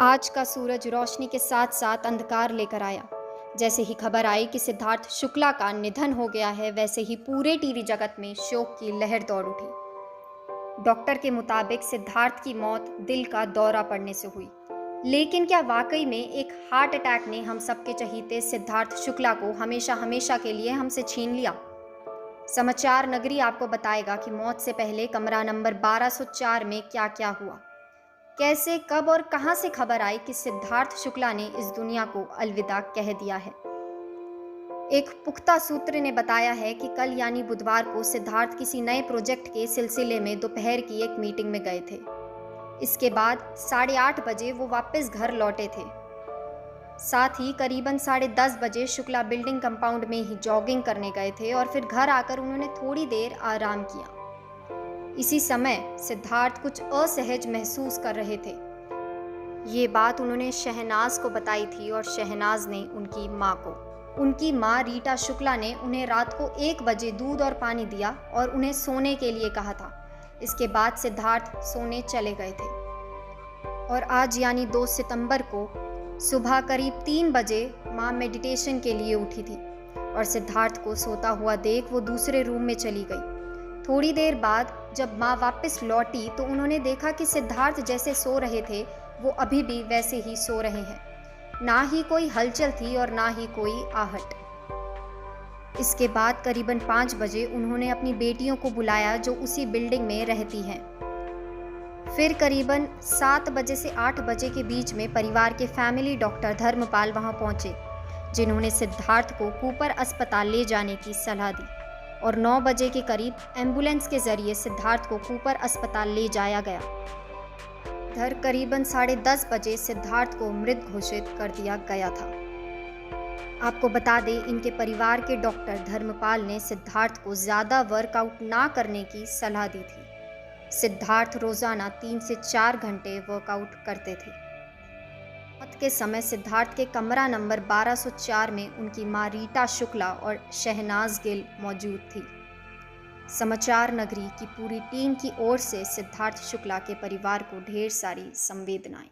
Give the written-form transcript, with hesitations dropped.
आज का सूरज रोशनी के साथ साथ अंधकार लेकर आया। जैसे ही खबर आई कि सिद्धार्थ शुक्ला का निधन हो गया है, वैसे ही पूरे टीवी जगत में शोक की लहर दौड़ उठी। डॉक्टर के मुताबिक सिद्धार्थ की मौत दिल का दौरा पड़ने से हुई। लेकिन क्या वाकई में एक हार्ट अटैक ने हम सबके चहीते सिद्धार्थ शुक्ला को हमेशा हमेशा के लिए हमसे छीन लिया? समाचार नगरी आपको बताएगा कि मौत से पहले कमरा नंबर 1204 में क्या क्या हुआ, कैसे, कब और कहां से खबर आई कि सिद्धार्थ शुक्ला ने इस दुनिया को अलविदा कह दिया है। एक पुख्ता सूत्र ने बताया है कि कल यानी बुधवार को सिद्धार्थ किसी नए प्रोजेक्ट के सिलसिले में दोपहर की एक मीटिंग में गए थे। इसके बाद 8:30 बजे वो वापस घर लौटे थे। साथ ही करीबन 10:30 बजे शुक्ला बिल्डिंग कंपाउंड में ही जॉगिंग करने गए थे और फिर घर आकर उन्होंने थोड़ी देर आराम किया। इसी समय सिद्धार्थ कुछ असहज महसूस कर रहे थे। ये बात उन्होंने शहनाज को बताई थी और शहनाज ने उनकी माँ को। उनकी माँ रीटा शुक्ला ने उन्हें रात को 1 बजे दूध और पानी दिया और उन्हें सोने के लिए कहा था। इसके बाद सिद्धार्थ सोने चले गए थे। और आज यानी 2 सितंबर को सुबह करीब 3 बजे माँ मेडिटेशन के लिए उठी थी और सिद्धार्थ को सोता हुआ देख वो दूसरे रूम में चली गई। थोड़ी देर बाद जब माँ वापस लौटी तो उन्होंने देखा कि सिद्धार्थ जैसे सो रहे थे वो अभी भी वैसे ही सो रहे हैं। ना ही कोई हलचल थी और ना ही कोई आहट। इसके बाद करीबन 5 बजे उन्होंने अपनी बेटियों को बुलाया जो उसी बिल्डिंग में रहती हैं। फिर करीबन 7 बजे से 8 बजे के बीच में परिवार के फैमिली डॉक्टर धर्मपाल वहां पहुंचे, जिन्होंने सिद्धार्थ को कूपर अस्पताल ले जाने की सलाह दी और 9 बजे के करीब एम्बुलेंस के जरिए सिद्धार्थ को कूपर अस्पताल ले जाया गया। इधर करीबन 10:30 बजे सिद्धार्थ को मृत घोषित कर दिया गया था। आपको बता दें, इनके परिवार के डॉक्टर धर्मपाल ने सिद्धार्थ को ज़्यादा वर्कआउट ना करने की सलाह दी थी। सिद्धार्थ रोज़ाना 3 से 4 घंटे वर्कआउट करते थे। मौत के समय सिद्धार्थ के कमरा नंबर 1204 में उनकी मां रीटा शुक्ला और शहनाज गिल मौजूद थी। समाचार नगरी की पूरी टीम की ओर से सिद्धार्थ शुक्ला के परिवार को ढेर सारी संवेदनाएं।